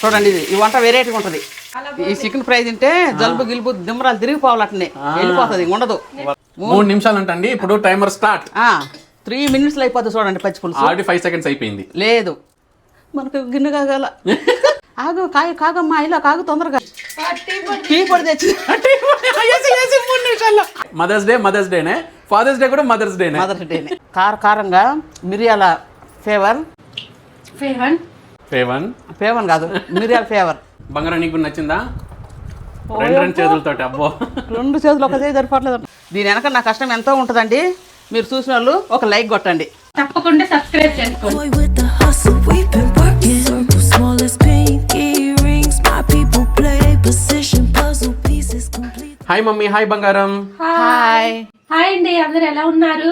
చూడండి ఈ వంట వెరైటీగా ఉంటుంది. ఈ చికెన్ ఫ్రై తింటే జలుబు గిలుబు దిమ్మరాలు తిరిగిపోవాలి, అట్నే వెళ్ళిపోతుంది, ఉండదు. 3 నిమిషాలు అంటండి. ఇప్పుడు టైమర్ స్టార్ట్. 3 minutes అయిపోతుంది. చూడండి పచ్చి పులుసు ఆల్రెడీ 5 seconds అయిపోయింది. లేదు, మనకు గిన్నె కాగల. ఆగు కాగమ్మా, ఇలా కాగు తొందరగా. టీ పొడి తెచ్చి 3 నిమిషాల్లో. మదర్స్ డేనే, ఫాదర్స్ డే కూడా మదర్స్ డేనే. కారంగా మిరియాల ఫేవర్ కాదు, మిరియాల ఫేవర్. బంగారం నీకు నచ్చిందా? 2 చేతులతోటి. అబ్బో, 2 చేతులు ఒక చేతి సరిపోవట్లేదు. దీని వెనక నా కష్టం ఎంతో ఉంటుందండి. మీరు చూసిన వాళ్ళు ఒక లైక్ కొట్టండి, తప్పకుండా సబ్స్క్రైబ్ చేసుకోండి. హాయ్ మమ్మీ, హాయ్ బంగారం. హాయ్ అండి, అందరు ఎలా ఉన్నారు?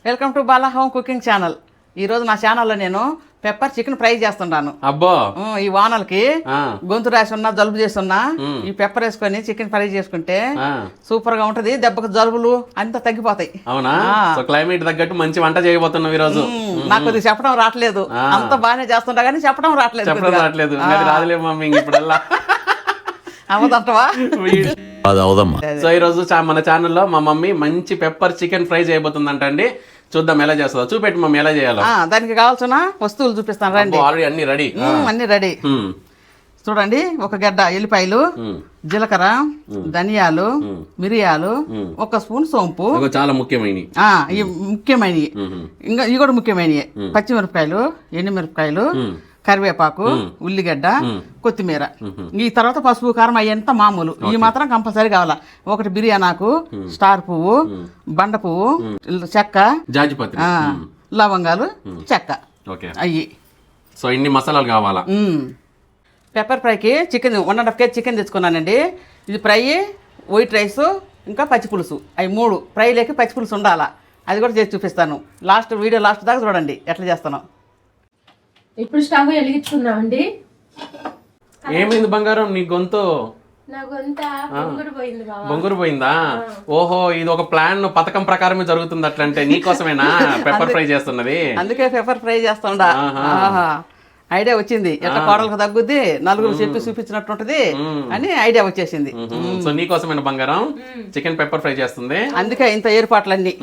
Welcome to Bala home cooking channel. ఈరోజు నా ఛానల్లో నేను పెప్పర్ చికెన్ ఫ్రై చేస్తున్నాను. అబ్బో, ఈ వానలకి గొంతు రాసి ఉన్నా, జలుబు చేస్తున్నా, ఈ పెప్పర్ వేసుకొని చికెన్ ఫ్రై చేసుకుంటే సూపర్ గా ఉంటది. దెబ్బకు జలుబులు అంతా తగ్గిపోతాయి. అవునా? సో క్లైమేట్ తగ్గట్టు మంచి వంట చేయబోతున్నాం ఈ రోజు. నాకు అది చెప్పడం రావట్లేదు, అంత బాగానే చేస్తుంటా కానీ చెప్పడం రావట్లేదు. రాదులే మమ్మీ, ఇప్పుడల్లా అవదంటవా? సో ఈ రోజు మన ఛానల్లో మా మమ్మీ మంచి పెప్పర్ చికెన్ ఫ్రై చేయబోతుందంట అండి. చూద్దాం ఎలా చేస్తుందో. చూపెట్టి మమ్మీ ఎలా చేయాలో. దానికి కావాల్సిన వస్తువులు చూపిస్తాను రండి. ఆల్రెడీ అన్ని రెడీ. చూడండి, ఒక గడ్డ ఎల్లిపాయలు, జీలకర్ర, ధనియాలు, మిరియాలు, 1 స్పూన్ సోంపు. చాలా ముఖ్యమైనవి. ఇంకా ఇవి కూడా ముఖ్యమైనవి. పచ్చిమిరపకాయలు, ఎండుమిరపకాయలు, కరివేపాకు, ఉల్లిగడ్డ, కొత్తిమీర. ఈ తర్వాత పసుపు, కారం అయ్యేంత మామూలు. ఈ మాత్రం కంపల్సరీ కావాలా. 1 బిర్యానాకు, స్టార్ పువ్వు, బండ పువ్వు, చెక్క, జాజిపత్రి, లవంగాలు, చెక్క, అయ్యి. సో ఇన్ని మసాలాలు కావాలా. పెప్పర్ ఫ్రైకి చికెన్ 1.5 kg చికెన్ తెచ్చుకున్నానండి. ఇది ఫ్రై, వైట్ రైస్, ఇంకా పచ్చి పులుసు. అవి 3 ఫ్రైలోకి పచ్చి పులుసు ఉండాలా. అది కూడా చేసి చూపిస్తాను. వీడియో లాస్ట్ దాకా చూడండి ఎట్లా చేస్తాను. ఇప్పుడు స్టవ్ వెలిగించుకుందామండి. ఏమైంది బంగారం, నీ గొంతు? నా గొంత బొంగురు పోయిందా? ఓహో, ఇది ఒక ప్లాన్, పథకం ప్రకారమే జరుగుతుంది. అట్లంటే నీకోసమేనా పెప్పర్ ఫ్రై చేస్తున్నది? అందుకే పెప్పర్ ఫ్రై చేస్తుండా. ఐడియా వచ్చింది, ఎట్లా కోడలకు తగ్గుద్ది, నలుగురు చెప్పి చూపించినట్టుంటది అని ఐడియా వచ్చేసింది. సో నీకోసమేనా బంగారం చికెన్ పెప్పర్ ఫ్రై చేస్తుంది? అందుకే ఇంత ఏర్పాట్లన్నీ.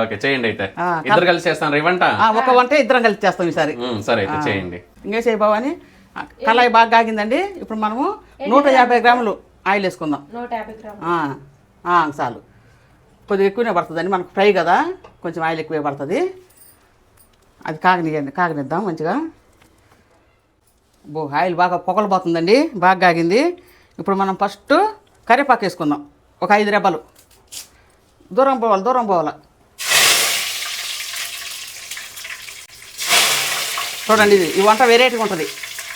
ఓకే చేయండి. అయితే ఇద్దరు కలిసి చేస్తాను వంట. ఒక వంట ఇద్దరం కలిసి చేస్తాం ఈసారి. సరే అయితే చేయండి. ఇంకే చేయి బాబు అని. కళాయి బాగా కాగిందండి. ఇప్పుడు మనము 150 గ్రాములు ఆయిల్ వేసుకుందాం. 150 గ్రాములు చాలు. కొద్దిగా ఎక్కువనే పడుతుందండి, మనకు ఫ్రై కదా, కొంచెం ఆయిల్ ఎక్కువే పడుతుంది. అది కాగనిద్దాం మంచిగా. ఆయిల్ బాగా పొగలు పోతుందండి, బాగా కాగింది. ఇప్పుడు మనం ఫస్ట్ కరివేపాకు వేసుకుందాం. ఒక 5 రెబ్బలు. దూరం పోవాలి. చూడండి, ఈ వంట వెరైటీగా ఉంటుంది.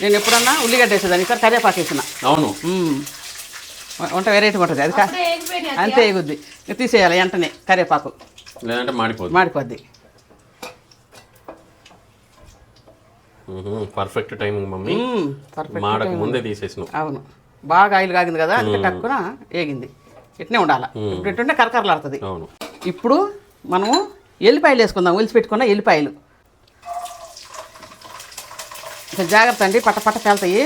నేను ఎప్పుడన్నా ఉల్లిగడ్డ వేసేదాన్ని, ఇక్కడ కరివేపాకు వేసిన. అవును, వంట వెరైటీగా ఉంటుంది. అది అంతే ఎగుద్ది. తీసేయాలి వెంటనే కరివేపాకు, లేదంటే మాడిపోద్ది. Perfect timing mummy. మాడక ముందే తీసేసిన. అవును, బాగా ఆయిల్ కాగింది కదా, అందుకే టక్కున ఏగింది. ఇట్నే ఉండాలి. ఇప్పుడు ఇటుంటే కరకరలాడుతుంది. అవును. ఇప్పుడు మనము ఎల్లిపాయలు వేసుకుందాం. ఒలిసి పెట్టుకున్న ఎల్లిపాయలు. ఇంకా జాగ్రత్త అండి, పట్ట పేలుతాయి.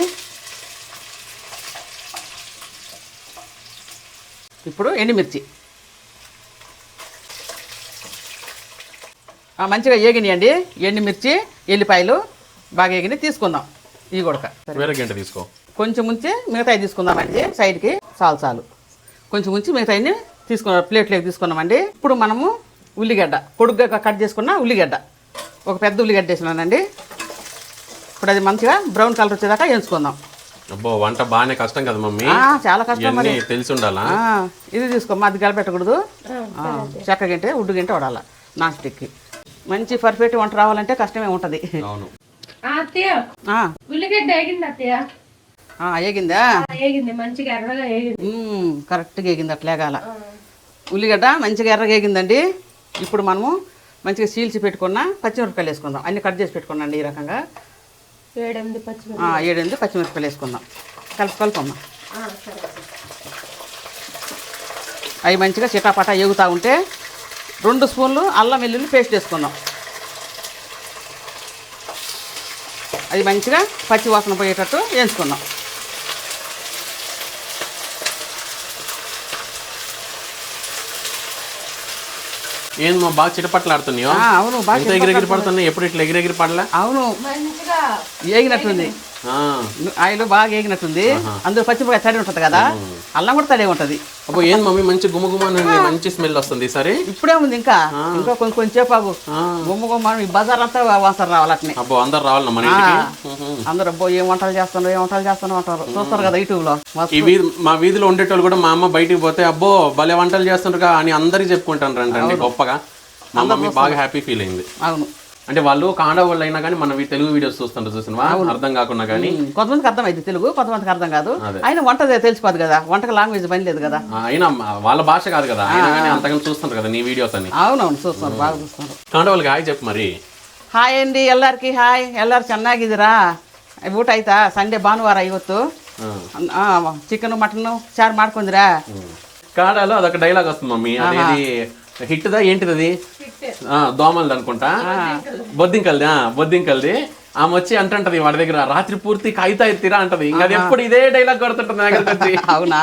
ఇప్పుడు ఎండుమిర్చి మంచిగా ఏగినాయండి. ఎండుమిర్చి, ఎల్లిపాయలు బాగా ఏగినాయి. తీసుకుందాం ఈ గుడక. వేరే గంట తీసుకో. కొంచెం ముంచి మిగతాయి తీసుకుందామండి. సైడ్కి చాలు. కొంచెం ముంచి మిగతాయిని ప్లేట్లోకి తీసుకున్నామండి. ఇప్పుడు మనము ఉల్లిగడ్డ, పొడుగ్గా కట్ చేసుకున్న ఉల్లిగడ్డ, ఒక పెద్ద ఉల్లిగడ్డ వేసినానండి. ఇప్పుడు అది మంచిగా బ్రౌన్ కలర్ వచ్చేదాకా వేయించుకుందాం. అబ్బో, వంట బాగానే కష్టం కదా మమ్మీ. చాలా కష్టం, మరి తెలిసి ఉండాలా. ఇది తీసుకోమ్మా, అది గలపెట్టకూడదు. చెక్క గింటే, ఉడ్డు గింటే వాడాలి. నాన్ స్టిక్కి మంచి పర్ఫెక్ట్ వంట రావాలంటే కష్టమే ఉంటుంది. అవును. ఉల్లిగడ్డ ఏగింది అత్తయ్య? ఏగిందా? ఏగింది, మంచిగా ఎర్రగా ఏగింది. కరెక్ట్గా ఏగింది, అట్లేగాల. ఉల్లిగడ్డ మంచిగా ఎర్రగా ఏగిందండి. ఇప్పుడు మనము మంచిగా చీల్చి పెట్టుకున్న పచ్చిమిరపకాయలు వేసుకుందాం. అన్ని కట్ చేసి పెట్టుకున్నాండి ఈ రకంగా. 7-8 పచ్చిమిరపకాయలు వేసుకుందాం. కలుపుమ్మా. అవి మంచిగా చిటాపటా ఎగుతూ ఉంటే 2 స్పూన్లు అల్లం వెల్లుల్లి పేస్ట్ వేసుకుందాం. అది మంచిగా పచ్చి వాసన పోయేటట్టు వేయించుకుందాం. ఏం బాగా చిటపట్లాడుతున్నాయో? అవును, బాగా ఎగిరెగిరి పడుతున్నాయి. ఎప్పుడు ఇట్లా ఎగిరెగిరి పడలే? అవును, మంచిగా ఏగినట్టుంది. ఆయిల్ బాగా ఏగినట్టుంది. అందులో పచ్చిమిరపకాయ తడి ఉంటుంది కదా, అల్లం కూడా తడి ఉంటుంది. అబ్బో ఏం మమ్మీ మంచి గుమ్మ మంచి స్మెల్ వస్తుంది ఈసారి. ఇప్పుడే ఉంది, ఇంకా కొంచెం చేపాగు గుమ్మ ఈ బజార్ అంతా వాసన రావాలి అట్నే. అబ్బో అందరు రావాలి మన ఇంటికి. అందరూ అబ్బో ఏం వంటలు చేస్తున్నారు అంటారు, చూస్తారు కదా యూట్యూబ్ లో. మా వీధిలో ఉండేటోళ్ళు కూడా మా అమ్మ బయటికి పోతే అబ్బో భలే వంటలు చేస్తుంటారు అని అందరికి చెప్పుకుంటాను రండి గొప్పగా. మా మమ్మీ బాగా హ్యాపీ ఫీల్ అయింది. అవును, అంటే వాళ్ళు కాండా వాళ్ళు అయినా కానీ మన తెలుగు వీడియోస్ చూస్తుంటారు, చూసినవా? అర్థం కాకుండా కానీ కొంతమందికి అర్థమైంది తెలుగు, కొంతమందికి అర్థం కాదు. అయినా వంట తెలిసిపోదు కదా, వంటకు లాంగ్వేజ్ పని లేదు కదా. అయినా వాళ్ళ భాష కాదు కదా, అయినా కానీ అంతగానే చూస్తుంటారు కదా నీ వీడియోస్ అని. అవునవును, చూస్తున్నారు, బాగా చూస్తున్నారు. కాండా వాళ్ళకి హాయ్ చెప్పు మరి. ಹಾಯ್ ಅಂಡಿ ಎಲ್ಲರಿಗೆ ಹಾಯ್. ಎಲ್ಲರೂ ಚೆನ್ನಾಗಿದ್ದೀರಾ? ಊಟ ಆಯ್ತಾ? ಸಂಡೇ ಭಾನುವಾರ ಇವತ್ತು చికెన్ మటన్ చారు ಮಾಡ್ಕೊಂಡ್ರಾ? కాడాలో అదొక డైలాగ్ వస్తుంది మమ్మీ. అదేది హిట్దా ఏంటిది అది? దోమలది అనుకుంటా, బొద్దింకల్ది. ఆమె వచ్చి అంటుంటది వాడి దగ్గర రాత్రి పూర్తి కాగితా ఎత్తిరా అంటది. ఇంకా అది ఎప్పుడు ఇదే డైలాగ్ కొడుతుంటది నా దగ్గరికి వచ్చి. అవునా?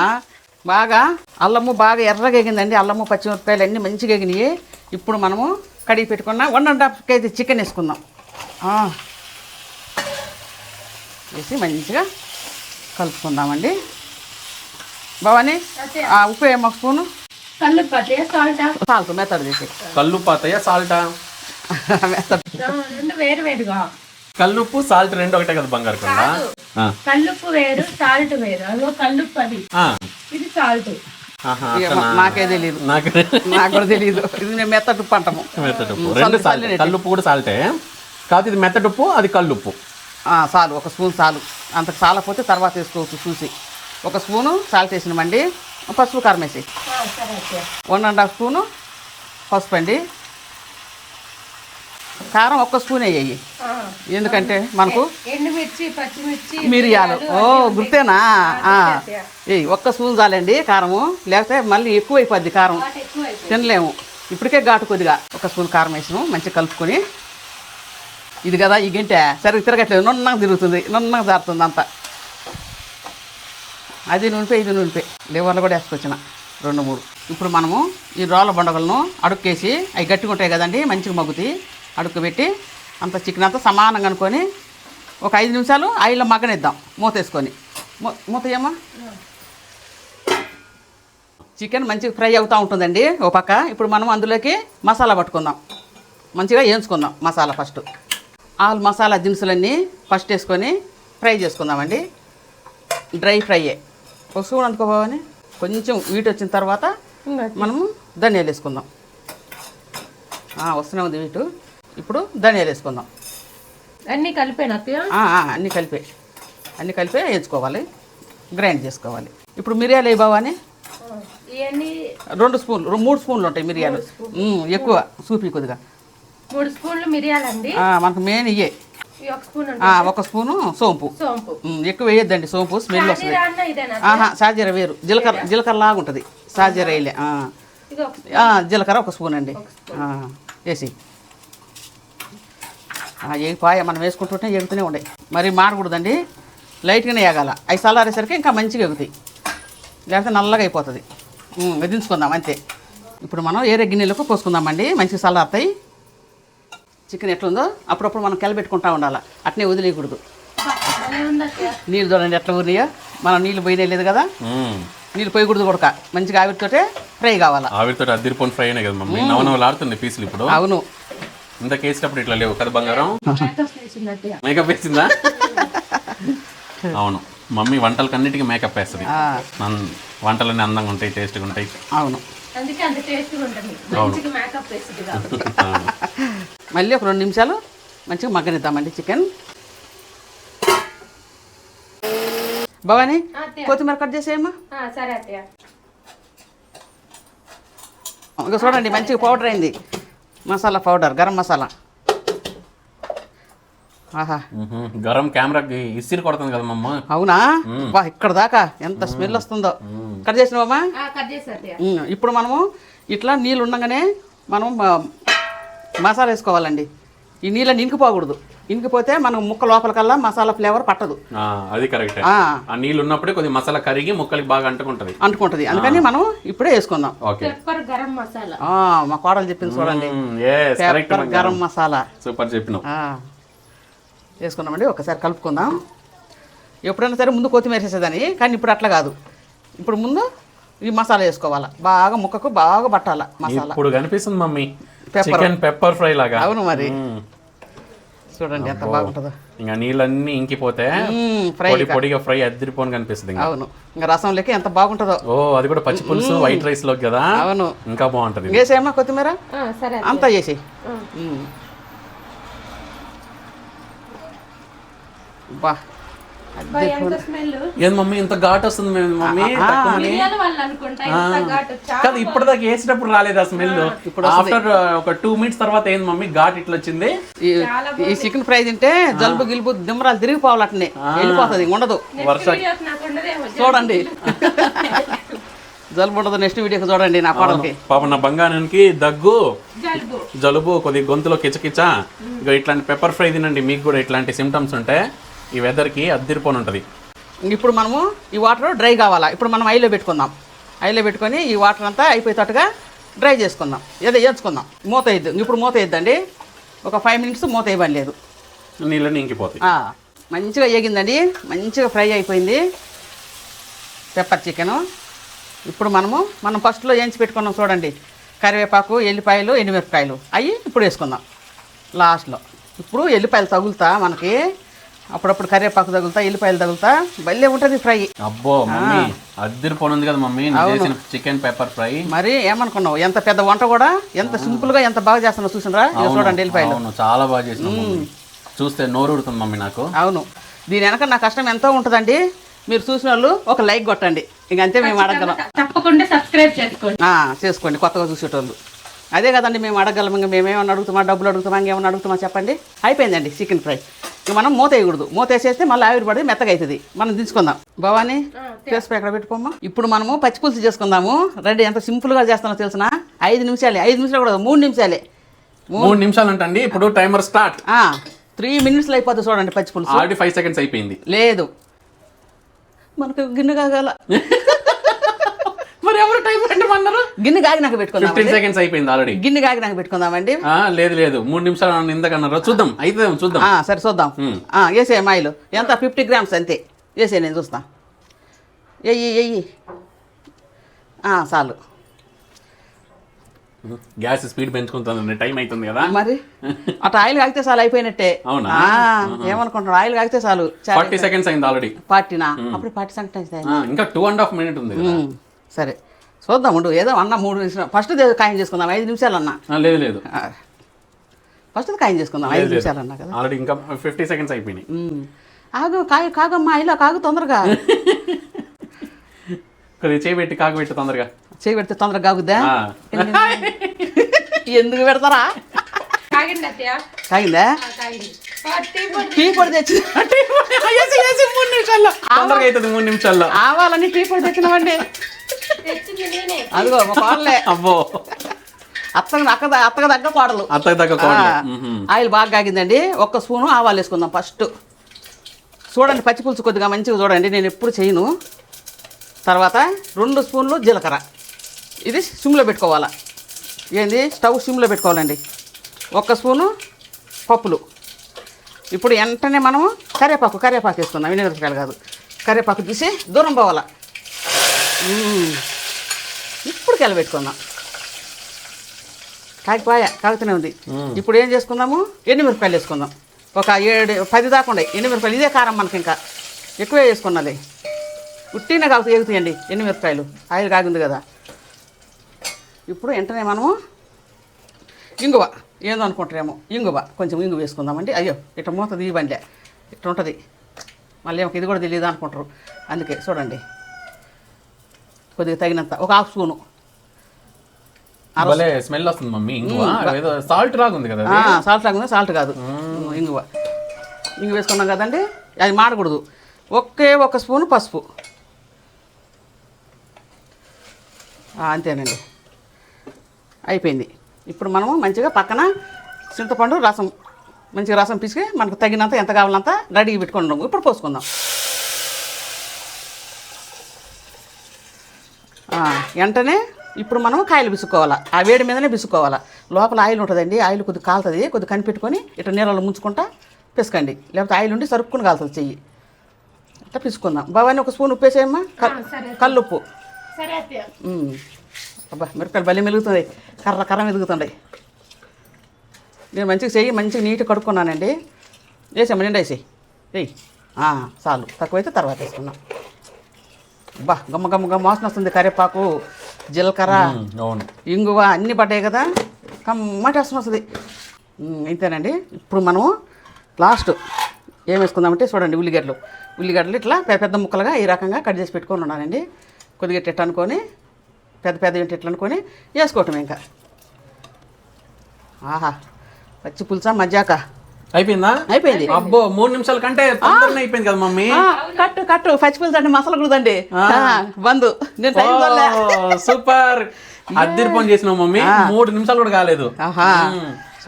బాగా అల్లము బాగా ఎర్రగా ఎగిందండి. అల్లము పచ్చిమిరపకాయలు అన్నీ మంచిగా ఎగినాయి. ఇప్పుడు మనము కడిగి పెట్టుకున్న 1.5 కేజీ చికెన్ వేసుకుందాం. వేసి మంచిగా కలుపుకుందామండి. భవాని ఉప్పు ఏమో స్పూను, సాల్ట్ మెత్తడు చేసి. కల్లుపాతయ్య సాల్టా? వేరుగా కల్లుప్పు సాల్ట్ రెండు ఒకటే కదా బంగారు కొండ? కల్లుప్పు వేరు, సాల్ట్ వేరు. అదో కల్లుప్పు అది, ఇది సాల్ట్. నాకే తెలియదు, నాకు కూడా తెలియదు. ఇది మేము మెత్తటుప్పు అంటాము. రెండు సాల్ట్, కల్లుప్పు కూడా సాల్టే కాదు. ఇది మెత్తటుప్పు, అది కల్లుప్పు. చాలు, ఒక స్పూన్ చాలు. అంతకు చాలకపోతే తర్వాత వేసుకోవచ్చు చూసి. ఒక స్పూను సాల్ట్ వేసినామండి. పసుపు కారం వేసి 1.5 స్పూను పసుపు అండి. కారం 1 స్పూన్ వేయి, ఎందుకంటే మనకు ఎండుమిర్చి, పచ్చిమిర్చి, మిరియాలు. గుర్తేనా? 1 స్పూన్ చాలండి కారము, లేకపోతే మళ్ళీ ఎక్కువ అయిపోద్ది కారం, తినలేము. ఇప్పటికే ఘాటు కొద్దిగా 1 స్పూన్ కారం వేసినాము. మంచిగా కలుపుకొని ఇది కదా ఈ గింట సరిగ్గా తిరగట్లేదు, నున్నగా తిరుగుతుంది, నున్నగా జారుతుంది అంతా. అది నూనెపే, ఇది నూనెపే. లివర్లు కూడా వేసుకొచ్చిన 2-3. ఇప్పుడు మనము ఈ రోళ్ళ బొండగలను అడుక్కేసి, అవి గట్టిగా ఉంటాయి కదండి, మంచిగా మగ్గుతాయి. అడుక్కు పెట్టి అంత చికెన్ అంతా సమానంగా అనుకొని ఒక 5 నిమిషాలు ఆయిల్లో మగ్గనిద్దాం మూత వేసుకొని. మూత ఏమా? చికెన్ మంచిగా ఫ్రై అవుతూ ఉంటుందండి ఓ పక్క. ఇప్పుడు మనం అందులోకి మసాలా పట్టుకుందాం, మంచిగా వేయించుకుందాం మసాలా. ఫస్ట్ ఆల్ మసాలా దినుసులన్నీ ఫస్ట్ వేసుకొని ఫ్రై చేసుకుందామండి. డ్రై ఫ్రైయే. ఒక స్పూన్ అనుకోపోవని కొంచెం వీటి వచ్చిన తర్వాత మనము ధనియాలు వేసుకుందాం. వస్తూనే ఉంది వీటు. ఇప్పుడు ధనియాలు వేసుకుందాం. అన్నీ కలిపేనా? అన్నీ కలిపే వేసుకోవాలి, గ్రైండ్ చేసుకోవాలి. ఇప్పుడు మిరియాలు వేయి బావని. 2 స్పూన్లు, 3 స్పూన్లు ఉంటాయి మిరియాలు. ఎక్కువ సూపి కొద్దిగా. 3 స్పూన్లు మిరియాలండి మనకు మెయిన్ ఇయ్యే. 1 స్పూను సోంపు. ఎక్కువ వేయొద్దండి సోంపు, స్మెల్ వస్తుంది. సాజీర వేరు, జీలకర్ర లాగా ఉంటుంది. సాజీర వేయలే. జీలకర్ర 1 స్పూన్ అండి వేసి ఎగిపాయ మనం వేసుకుంటుంటే ఎగుతూనే ఉండే. మరి మాడకూడదండి, లైట్గానే వేగాల. అవి చల్లారేసరికి ఇంకా మంచిగా ఎగుతాయి, లేకపోతే నల్లగా అయిపోతుంది. దించుకుందాం అంతే. ఇప్పుడు మనం ఏరే గిన్నెలకు పోసుకుందామండి, మంచిగా చల్లారుతాయి. చికెన్ ఎట్లుందో అప్పుడప్పుడు మనం కెలబెట్టుకుంటా ఉండాలి, అట్నే వదిలేయకూడదు. నీళ్ళు చూడండి ఎట్లా ఊరినాయో. మనం నీళ్ళు పోయినా లేదు కదా, నీళ్ళు పోయకూడదు కొడక. మంచిగా ఆవిరితోటే ఫ్రై కావాలా. ఆవిరితో అద్దరిపోని ఫ్రై అయినాయి కదా మమ్మీ, నవనవలాడుతుంది పీసులు ఇప్పుడు. అవును, ఇంత కేసినప్పుడు ఇట్లా లేవు కదా బంగారం. మేకప్ వేసిందా? అవును, మమ్మీ వంటలకి అన్నిటికీ మేకప్ వేస్తుంది. వంటలన్నీ అందంగా ఉంటాయి, టేస్ట్గా ఉంటాయి. అవును, అందుకే అంత టేస్ట్గా ఉంటుంది. మంచిగా మేకప్ వేస్తుంది కాబట్టి. మళ్ళీ ఒక 2 నిమిషాలు మంచిగా మగ్గనిద్దామండి చికెన్. భవాని కొత్తిమీర కట్ చేసేయమ్మా. సరే అత్తయ్య. ఇంకా చూడండి మంచిగా పౌడర్ అయింది, మసాలా పౌడర్, గరం మసాలా. గరం కెమెరాకి ఇసిరి కొడుతుంది కదా మమ్మ. అవునా? బా ఇక్కడ దాకా ఎంత స్మెల్ వస్తుందో. కట్ చేసినావమ్మా? ఇప్పుడు మనము ఇట్లా నీళ్ళు ఉండగానే మనం మసాలా వేసుకోవాలండి. ఈ నీళ్ళని ఇంకిపోకూడదు. ఇంకిపోతే మనం ముక్క లోపలికల్లా మసాలా ఫ్లేవర్ పట్టదు. అది కరెక్ట్. ఆ నీళ్ళు ఉన్నప్పుడే కొద్దిగా మసాలా కరిగి ముక్కలకి బాగా అంటుకుంటది. అందుకని మనం ఇప్పుడే వేసుకుందాం. పెప్పర్ గరం మసాలా. మా కోడలు చెప్పింది చూడండి, పెప్పర్ గరం మసాలా. సూపర్ చెప్పినావు. వేసుకున్నామండి. ఒకసారి కలుపుకుందాం. ఎప్పుడైనా సరే ముందు కొత్తిమీర వేసేదని, కానీ ఇప్పుడు అట్లా కాదు. ఇప్పుడు ముందు ఈ మసాలా వేసుకోవాలా, బాగా ముక్కకు బాగా పట్టాలా మసాలా. ఇప్పుడు కనిపిస్తుంది మమ్మీ చికెన్ పెప్పర్ ఫ్రై లాగా. అవును మరి, చూడండి ఎంత బాగుంటుందో. ఇంకా నీళ్ళన్నీ ఇంకిపోతే పొడి పొడిగా ఫ్రై అద్దరిపోని కనిపిస్తుంది. అవును, ఇంకా రసం లెక్క ఎంత బాగుంటుందో. అది కూడా పచ్చి పులుసు వైట్ రైస్ లోకి కదా. అవును, ఇంకా బాగుంటది. వేసేమ్మా కొత్తిమీర అంతా వేసి. బా ఏం మమ్మీ ఇంత ఘాట్ వస్తుంది మమ్మీ? కాదు ఇప్పటిదాకా వేసేటప్పుడు రాలేదు ఆ స్మెల్. ఇప్పుడు ఆఫ్టర్ ఒక 2 minutes తర్వాత ఏంది మమ్మీ ఘాట్ ఇట్లా వచ్చింది? ఈ చికెన్ ఫ్రై తింటే జలుబు గిలుపు దిమ్మరాలు తిరిగిపోవాలి, అట్నే వెళ్ళిపోతుంది, ఉండదు. చూడండి జలుబు ఉండదు. నెక్స్ట్ వీడియోకి చూడండి నా కోడలకి. పాప నా బంగారానికి దగ్గు జలుబు కొద్దిగా గొంతులో కిచకిచ. ఇక ఇట్లాంటి పెప్పర్ ఫ్రై తినండి, మీకు కూడా ఇట్లాంటి సిమ్టమ్స్ ఉంటే ఈ వెదర్కి అద్దరిపోని ఉంటుంది. ఇప్పుడు మనము ఈ వాటర్ డ్రై కావాలా. ఇప్పుడు మనం ఐలో పెట్టుకుందాం. ఐలో పెట్టుకొని ఈ వాటర్ అంతా అయిపోయేటట్టుగా డ్రై చేసుకుందాం, ఏదో వేయించుకుందాం. మూత వేద్దాం. ఇప్పుడు మూత వేద్దండి. ఒక 5 minutes మూత ఇవ్వాలి లేదు, నీళ్ళని ఇంకిపోతాయి. మంచిగా వేగిందండి, మంచిగా ఫ్రై అయిపోయింది పెప్పర్ చికెను. ఇప్పుడు మనం ఫస్ట్లో వేయించి పెట్టుకున్నాం చూడండి, కరివేపాకు, ఎల్లిపాయలు, ఎండుమిరపకాయలు, అవి ఇప్పుడు వేసుకుందాం లాస్ట్లో. ఇప్పుడు ఎల్లిపాయలు తగులుతా మనకి, అప్పుడప్పుడు కరివేపాకు తగులుతా, ఎల్లిపాయలు తగులుతా, భలే ఉంటుంది ఫ్రై. అబ్బో మమ్మీ అద్దరిపోను ఉంది కదా మమ్మీ చేసిన చికెన్ పెప్పర్ ఫ్రై. మరి ఏమనుకున్నావు, ఎంత పెద్ద వంట కూడా ఎంత సింపుల్ గా ఎంత బాగా చేస్తున్నావు చూసినరా? చూడండి ఎల్లిపాయలు చాలా బాగా చేసినావు, చూస్తే నోరు ఉడుతుంది మమ్మీ నాకు. అవును, దీని వెనక నా కష్టం ఎంతో ఉంటుందండి. మీరు చూసిన వాళ్ళు ఒక లైక్ కొట్టండి, ఇంకంతే మేము అడగలం. తప్పకుండా సబ్స్క్రైబ్ చేసుకోండి కొత్తగా చూసేటోళ్ళు. అదే కదండి మేము అడగలం. ఇంకా మేమేమన్నా అడుగుతామా, డబ్బులు అడుగుతామా, ఇంకేమన్నా అడుగుతామా చెప్పండి. అయిపోయిందండి చికెన్ ఫ్రై. ఇంక మనం మూత వేయకూడదు. మూత వేసేస్తే మళ్ళీ ఆవిరి పడి మెత్తగా అవుతుంది. మనం దించుకుందాం. భవానీ చేసుకుని ఎక్కడ పెట్టుకోమ్మా. ఇప్పుడు మనము పచ్చి పులుసు చేసుకుందాము. రెడీ. ఎంత సింపుల్గా చేస్తానో తెలిసిన 5 నిమిషాలే. 5 నిమిషాలు కూడా 3 నిమిషాలే. 3 నిమిషాలు అంటండి. ఇప్పుడు టైమర్ స్టార్ట్. 3 minutesలో అయిపోతుంది చూడండి పచ్చి పులుసు. ఆల్రెడీ 5 seconds అయిపోయింది. లేదు, మనకు గిన్నె కాగాల. మరి ఎవరు టైం పెట్టమన్నారు? గిన్నె కాగి నాకు పెట్టుకుందాం. 15 seconds అయిపోయింది ఆల్రెడీ. గిన్నె కాగి నాకు పెట్టుకుందామండి. లేదు 3 నిమిషాలు ఇంతకన్నారు. చూద్దాం అయితే చూద్దాం. సరే చూద్దాం. వేసే మాయిలు ఎంత 50 grams అంతే వేసే, నేను చూస్తా. ఎయ్యి చాలు. గ్యాస్ స్పీడ్ పెంచుకుంటుంది, టైం అవుతుంది కదా. మరి అటు ఆయిల్ కాగితే చాలు, అయిపోయినట్టే. అవునా? ఏమనుకుంటున్నారు, ఆయిల్ కాగితే చాలు. 40 seconds అయింది ఆల్రెడీ. 40నా? అప్పుడు 40 seconds ఇంకా 2.5 minutes ఉంది. సరే చూద్దాం. ఉండు, ఏదో అన్న 3 నిమిషాలు ఫస్ట్ ఖాయం చేసుకుందాం. 5 నిమిషాలు అన్నా. లేదు ఫస్ట్ ఖాయం చేసుకుందాం. 5 నిమిషాలు అన్నా కదా. ఆల్రెడీ ఇంకా 50 seconds అయిపోయినాయి. కాగమ్మా, ఇలా కాగు తొందరగా. చేయబెట్టి కాగబెట్టి తొందరగా. చేయబెడితే తొందరగా కాగుద్దా? ఎందుకు పెడతారా? కాగిందా? టీ పొడి తెచ్చి 3 నిమిషాల్లో తొందరగా అవుతుంది. 3 నిమిషాల్లో ఆవాలని టీ పొడి తెచ్చినామండి. అదిగో మా కోడలే. అబ్బో, అత్తగా దగ్గర కోడలు. ఆయిల్ బాగా కాగిందండి. 1 స్పూను ఆవాలు వేసుకుందాం ఫస్ట్. చూడండి పచ్చి పులుసు కొద్దిగా మంచిగా చూడండి, నేను ఎప్పుడు చేయను. తర్వాత 2 స్పూన్లు జీలకర్ర. ఇది సిమ్లో పెట్టుకోవాలా. ఏంది, స్టవ్ సిమ్లో పెట్టుకోవాలండి. 1 స్పూను పప్పులు. ఇప్పుడు వెంటనే మనము కరివేపాకు వేసుకుందాం. ఎండుమిరపకాయలు కాదు, కరివేపాకు తీసి దూరం పోవాలా. ఇప్పుడు పెట్టుకుందాం. కాగుతూనే ఉంది. ఇప్పుడు ఏం చేసుకుందాము, ఎండుమిరపకాయలు వేసుకుందాం. ఒక 7-10 దాకా ఉండే ఎండుమిరపకాయలు. ఇదే కారం మనకి, ఇంకా ఎక్కువే వేసుకున్నది. ఉట్టినే కాగుతూ ఎగుతాయండి ఎండుమిరపకాయలు, ఆయిల్ కాగింది కదా. ఇప్పుడు వెంటనే మనము ఇంగువ, ఏందో అనుకుంటారేమో, ఇంగువ కొంచెం ఇంగు వేసుకుందామండి. అయ్యో ఇట్లా మూత తీయబండి, ఇట్లా ఉంటుంది. మళ్ళీ ఇది కూడా తెలియదు అనుకుంటారు, అందుకే చూడండి కొద్దిగా తగినంత. ఒక 1/2 స్పూను. స్మెల్ వస్తుంది మమ్మీ. సాల్ట్ రాగుంది కదా. సాల్ట్ రాగుంది, సాల్ట్ కాదు ఇంగువ. ఇంగు వేసుకున్నాం కదండి, అది మాడకూడదు. 1 స్పూను పసుపు. అంతేనండి, అయిపోయింది. ఇప్పుడు మనము మంచిగా పక్కన చింతపండు రసం మంచిగా రసం పిసికి మనకు తగినంత ఎంత కావాలంత రెడీగా పెట్టుకున్నాము. ఇప్పుడు పోసుకుందాం. వెంటనే ఇప్పుడు మనం కాయలు బిసుకోవాలా. ఆ వేడి మీదనే బిసుకోవాలా. లోపల ఆయిల్ ఉంటుందండి, ఆయిల్ కొద్దిగా కాలుతుంది. కొద్దిగా కనిపెట్టుకొని ఇట్లా నీళ్ళలో ముంచుకుంటా పిసకండి, లేకపోతే ఆయిల్ ఉండి సరుక్కుని కాలుతుంది చెయ్యి. ఇట్లా పిసుకుందాం. బాబాని ఒక స్పూన్ ఉప్పు వేసేయమ్మా, కల్లుప్పు. సరే అత్తయ్య. అబ్బా మిరపకాయలు భలే మెలుగుతుంది, కర్ర కర్ర మెలుగుతున్నాయి. నేను మంచిగా చెయ్యి మంచిగా నీట్గా కడుక్కున్నానండి. వేసేమ్మా, నిండా వేసేయి. వేయి చాలు, తక్కువైతే తర్వాత వేసుకున్నాం. బా గమ్మ గమ్మ గమ్మ వాసన వస్తుంది. కరివేపాకు, జీలకర్ర, ఇంగువ అన్నీ పడ్డాయి కదా, కమ్మటి వాసన వస్తుంది. ఇంతేనండి. ఇప్పుడు మనము లాస్ట్ ఏం వేసుకుందామంటే చూడండి, ఉల్లిగడ్డలు ఇట్లా పెద్ద ముక్కలుగా ఈ రకంగా కట్ చేసి పెట్టుకొని ఉన్నానండి. కొద్దిగా ఇట్లా అనుకొని పెద్ద ఇట్లా అనుకొని వేసుకోవటం ఇంకా. ఆహా పచ్చి పులుసా మజ్జాక అయిపోయిందా? అయిపోయింది. అబ్బో 3 నిమిషాల కంటే తొందరనే అయిపోయింది కదా మమ్మీ. కట్టు పచ్చి పులుసు అంటే మసాలా కూడదండి బంధు. సూపర్, అద్దరిపోని చేసినావు మమ్మీ. 3 నిమిషాలు కూడా కాలేదు.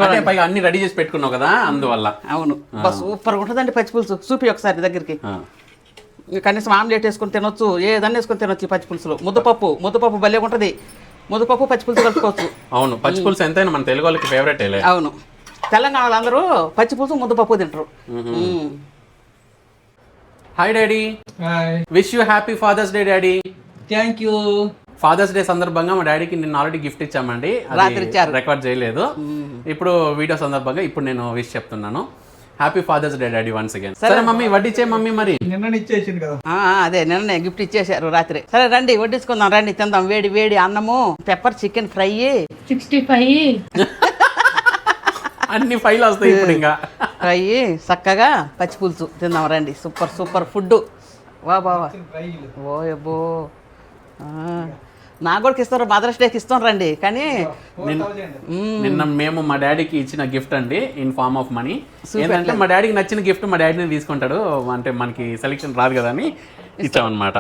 అంటే పైగా అన్ని రెడీ చేసి పెట్టుకున్నావు కదా అందువల్ల. అవును, సూపర్ ఉంటుందండి పచ్చి పులుసు. చూపి ఒకసారి దగ్గరికి. కనీసం ఆమ్లెట్ వేసుకొని తినొచ్చు, ఏదన్నా వేసుకొని తినొచ్చు. ఈ పచ్చి పులుసులో ముద్దపప్పు భలే ఉంటుంది. ముద్దపప్పు పచ్చి పులుసు కలుపుకోవచ్చు. అవును, పచ్చి పులుసు ఎంతైనా మన తెలుగు వాళ్ళకి ఫేవరెట్. అవును, తెలంగాణ వాళ్ళందరూ పచ్చి పులుసు ముద్దపప్పు తింటారు. Hi daddy. Wish you happy father's day daddy. Thank you. Father's day సందర్భంగా మా డాడీకి నిన్న ఆల్రెడీ గిఫ్ట్ ఇచ్చామండి, రాత్రి ఇచ్చారు, రికార్డ్ చేయలేదు. ఇప్పుడు వీడియో సందర్భంగా ఇప్పుడు నేను విష్ చెప్తున్నాను. Happy father's day daddy once again. సరే మమ్మీ వడ్డిచ్చే మమ్మీ. మరి నిన్న ఇచ్చేసింది కదా. అదే నిన్న గిఫ్ట్ ఇచ్చేసారు రాత్రి. సరే రండి వడ్డించుకుందాం, రండి తిందాం. వేడి వేడి అన్నము, పెప్పర్ చికెన్ ఫ్రై, 65 అన్ని ఫైల్ వస్తాయి ఇప్పుడు. ఇంకా ఫ్రై చక్కగా పచ్చి పులుసు తిందాం రండి. Super food. వా బావా, ఓ అబ్బో. నాకు కూడా ఇస్తారు, మదర్స్ డేకి ఇస్తాం రండి. కానీ నిన్న మేము మా డాడీకి ఇచ్చిన గిఫ్ట్ అండి, ఇన్ ఫార్మ్ ఆఫ్ మనీ. ఏంటంటే మా డాడీకి నచ్చిన గిఫ్ట్ మా డాడీని తీసుకుంటాడు, అంటే మనకి సెలెక్షన్ రాదు కదా అని ఇచ్చామన్నమాట.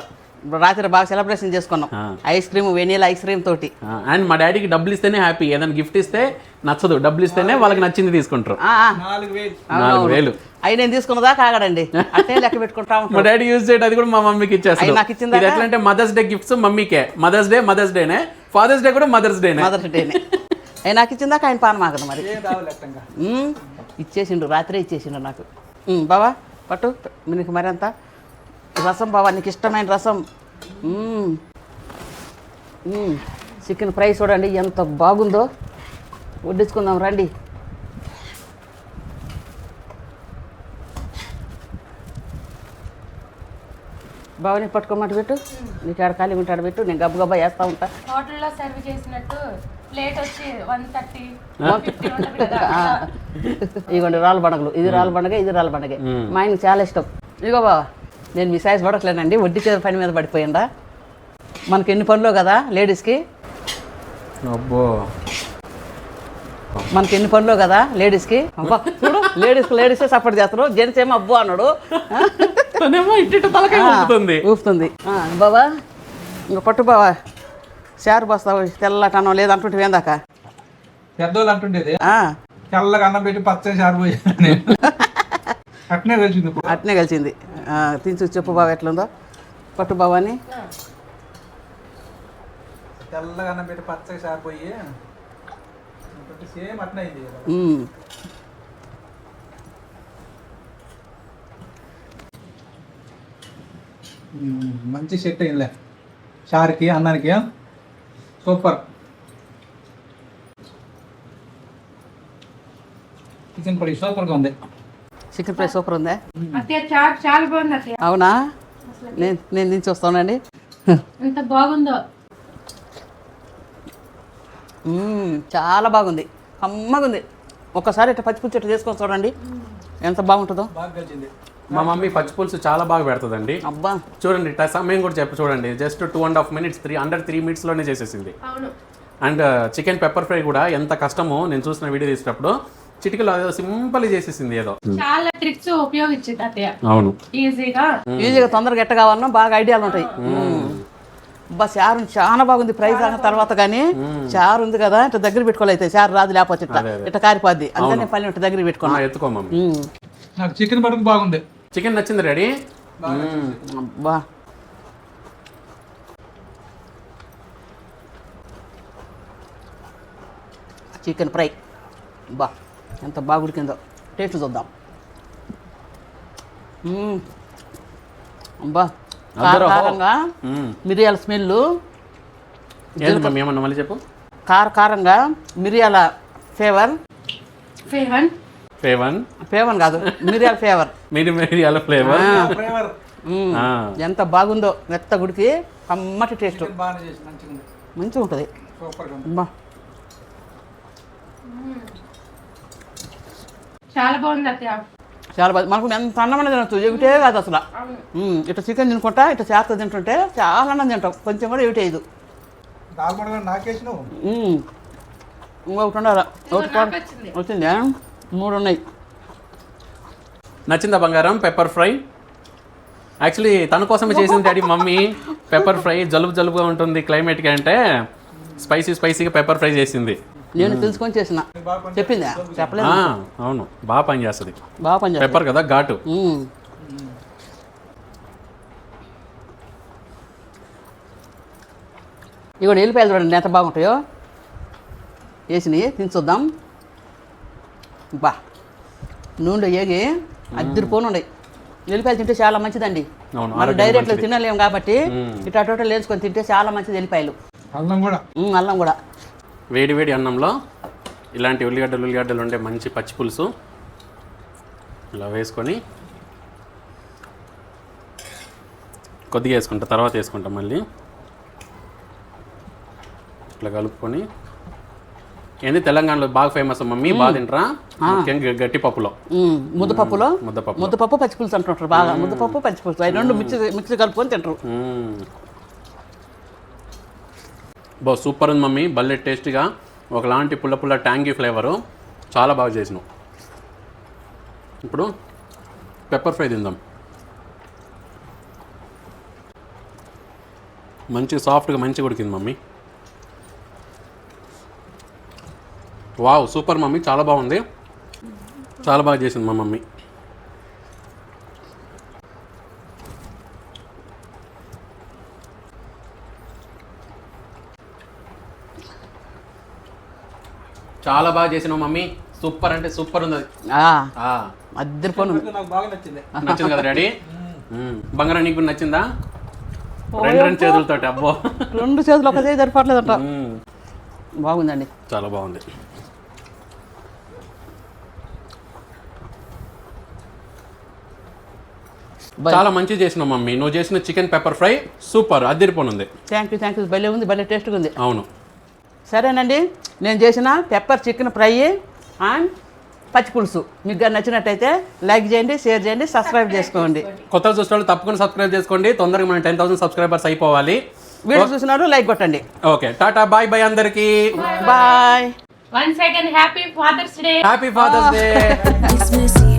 రాత్రి బాగా సెలబ్రేషన్ చేసుకున్నాం. Ice cream, vanilla ice cream తోటి. అండ్ మా డాడీకి డబ్బులు ఇస్తేనే హ్యాపీ, ఏదైనా గిఫ్ట్ ఇస్తే నచ్చదు. డబ్బులు ఇస్తేనే వాళ్ళకి నచ్చింది తీసుకుంటారు. 4,000 అవి నేను తీసుకున్నదా కాగడండి, అంటే లెక్క పెట్టుకుంటా. మా డాడీ యూజ్ చేయడం అది కూడా మా మమ్మీకి ఇచ్చేస్తారు. నాకు ఇచ్చింది ఎట్లా అంటే మదర్స్ డే గిఫ్ట్స్ మమ్మీకే. మదర్స్ డేనే, ఫాదర్స్ డే కూడా మదర్స్ డేనే. అవి నాకు ఇచ్చిందాక ఆయన పాన మాకదు మరి. ఇచ్చేసిండు, రాత్రే ఇచ్చేసిండు నాకు. బావా పట్టు నీకు మరి అంతా రసం. బావా నీకు ఇష్టమైన రసం. చికెన్ ఫ్రై చూడండి ఎంత బాగుందో. వడ్డించుకుందాం రండి. బావని పట్టుకోమంట పెట్టు, నీకు ఆడ ఖాళీ ఉంటాడు పెట్టు, నేను గబ్బా వేస్తా ఉంటా. హోటల్లో సర్వ్ చేసినట్టు ప్లేట్ వచ్చి 130. ఇదిగోండి రాళ్ళ బండగలు. ఇది రాళ్ళ బండగ, ఇది రాళ్ళ బండగే. మా ఆయనకి చాలా ఇష్టం. ఇదిగో బావా, నేను మీ సైజ్ పడట్లేనండి, వడ్డీ చేత పని మీద పడిపోయిందా. మనకి ఎన్ని పనులు కదా లేడీస్కి. అబ్బో, మనకి ఎన్ని పనులు కదా లేడీస్కి. అబ్బా చూడు, లేడీసే సపోర్ట్ చేస్తారు, జెంట్స్ ఏమో అబ్బో అన్నాడు. ఊపుతుంది. బావా ఇంకా పట్టు బావా, షారు బస్తావు తెల్లటనం లేదంటుంటే ఏందాక పెద్దోళ్ళు అంటుండేది. తెల్లగా అన్నం పెట్టి పచ్చని చారు పోయి అట్నే కలిసింది. తిని చెప్పు బావ ఎట్లుందో. పట్టు బావాని. తెల్లగా అన్నం పెట్టి పచ్చగా చారు పోయి సేమ్ అట్నే అయింది. మంచి సెట్ అయిందిలే చారుకి అన్నానికి. సూపర్. చికెన్ ఫ్రై సూపర్గా ఉంది. చికెన్ ఫ్రై సూపర్ ఉందా? చాలా బాగుంది. అవునా? నేను దించి వస్తానండి. ఎంత బాగుందో. చాలా బాగుంది, కమ్మగా ఉంది. ఒక్కసారి ఇట్లా పచ్చి పులుసు చేసుకొని చూడండి ఎంత బాగుంటుందో. బాగా కలిసింది. మా మమ్మీ పచ్చి పులుసు చాలా బాగా పెడుతుందండి. అబ్బా చూడండి, సమయం కూడా చూడండి, జస్ట్ 2.5 minutes, 3 minutes చేసేసింది. అండ్ చికెన్ పెప్పర్ ఫ్రై కూడా ఎంత కష్టమో నేను చూసిన వీడియో తీసేటప్పుడు. చిటికలో సింపుల్ చేసేసింది, ఏదో చాలా ట్రిక్స్ ఉపయోగించింది అత్తయ్య. అవును, ఈజీగా తొందరగా ఎట్ట కావాలన్నా బాగా ఐడియాలు ఉంటాయి. అబ్బా చారు చాలా బాగుంది. ప్రైజ్ అన్న తర్వాత కానీ చారు ఉంది కదా ఇట్లా దగ్గర పెట్టుకోవాలి. అయితే చారు రాదు, లేకపోతే ఇట్లా ఇట్లా కారిపోద్ది. అందుకనే పల్లె ఇట్లా దగ్గర పెట్టుకున్నా. ఎత్తుకో మమ్మీ. నాకు చికెన్ మటన్ బాగుంది. చికెన్ నచ్చింది రెడీ. అబ్బా చికెన్ ఫ్రై బా ఎంత బాగా ఉడికిందో. టేస్ట్ చూద్దాం. అబ్బా కారంగా మిరియాల స్మెల్. ఏంది మమ్మీ ఏమన్నా మళ్ళీ చెప్పు. కారంగా మిరియాల ఫ్లేవర్. ఫేవన్ కాదు, మిరియాల ఫ్లేవర్. మిరియాల ఫ్లేవర్. ఫ్లేవర్ ఎంత బాగుందో. మెత్త గుడికి కమ్మటి టేస్ట్. బాగా చేసి మంచిగా ఉంది. మంచిగా ఉంటుంది. సూపర్గా ఉంది. అబ్బా చాలా బాగుంది అత్తయ్య. చాలా బాగా మనకు ఎంత అన్నమైన తినచ్చు. ఎవిటే కాదు అసలు. ఇట్లా చికెన్ తినుకుంటా ఇట్లా చేత తింటుంటే చాలా అన్నం తింటాం. కొంచెం కూడా ఎవిటేయదు. దాల్ మడగా నాకేసినావు. ఇంకొకటి ఉండాలా. ఒకటి నాకు వచ్చింది. వచ్చిందా? 3 ఉన్నాయి. నచ్చిందా బంగారం పెప్పర్ ఫ్రై? యాక్చువల్లీ తన కోసమే చేసింది డాడీ మమ్మీ. పెప్పర్ ఫ్రై జలుబుగా ఉంటుంది క్లైమేట్కి అంటే స్పైసీగా పెప్పర్ ఫ్రై చేసింది. నేను తెలుసుకొని చేసిన. చెప్పిందా? చెప్పలేదు. అవును, బాగా పని చేస్తుంది. బాగా పని చేస్తుంది. పెప్పర్ కదా ఘాటు. ఇవి ఎల్లిపాయలు చూడండి ఎంత బాగుంటాయో. వేసినవి తిని చూద్దాం. బా నూనెలో ఏగి అద్దరిపోను ఉన్నాయి. ఎల్లిపాయలు తింటే చాలా మంచిదండి. మనం డైరెక్ట్లో తినలేము కాబట్టి ఇట్లా టోటల్ వేసుకొని తింటే చాలా మంచిది. ఎల్లిపాయలు, అల్లం కూడా. వేడి అన్నంలో ఇలాంటి ఉల్లిగడ్డలు ఉండే మంచి పచ్చి పులుసు ఇలా వేసుకొని కొద్దిగా వేసుకుంటా, తర్వాత వేసుకుంటాం మళ్ళీ. ఇట్లా కలుపుకొని. ఏంది తెలంగాణలో బాగా ఫేమస్ మమ్మీ, బాగా తింటారా? ముఖ్యంగా గట్టి పప్పులో. ముద్దపప్పు పచ్చిపులుసు అంటుంటారు బాగా. ముద్దపప్పు పచ్చిపులుసు అవి రెండు మిక్సీ కలుపుకొని తింటారు. బా సూపర్ ఉంది మమ్మీ. భలే టేస్టీగా ఒకలాంటి పుల్ల ట్యాంగీ ఫ్లేవరు. చాలా బాగా చేసినావు. ఇప్పుడు పెప్పర్ ఫ్రై తిందాం. మంచి సాఫ్ట్గా మంచిగా ఉడికింది మమ్మీ. వావ్ సూపర్ మమ్మీ, చాలా బాగుంది. చాలా బాగా చేసింది మా మమ్మీ. చాలా బాగా చేసినావు మమ్మీ. సూపర్ అంటే సూపర్ ఉంది. అద్దరిపోను. నాకు బాగా నచ్చింది. నచ్చింది కదా డాడీ? బంగారం నీకు నచ్చిందా? రెండు చేతులతోటి. అబ్బో 2 చేతులు ఒక చేతి సరిపట్లేదంట. బాగుందండి, చాలా బాగుంది. చాలా మంచిగా చేసినావు మమ్మీ. నువ్వు చేసిన చికెన్ పెప్పర్ ఫ్రై సూపర్, అదిరిపోనుంది. Thank you. భలే ఉంది, భలే టేస్ట్గా ఉంది. అవును. సరేనండి, నేను చేసిన పెప్పర్ చికెన్ ఫ్రై అండ్ పచ్చి పులుసు మీకు కానీ నచ్చినట్టయితే లైక్ చేయండి, షేర్ చేయండి, సబ్స్క్రైబ్ చేసుకోండి. కొత్త చూసిన వాళ్ళు తప్పకుండా సబ్స్క్రైబ్ చేసుకోండి. తొందరగా మనం 10,000 సబ్స్క్రైబర్స్ అయిపోవాలి. వీడియో చూసినారు లైక్ కొట్టండి. ఓకే, టాటా, బాయ్ అందరికి. Bye. Once again, happy Father's Day. Happy father's day.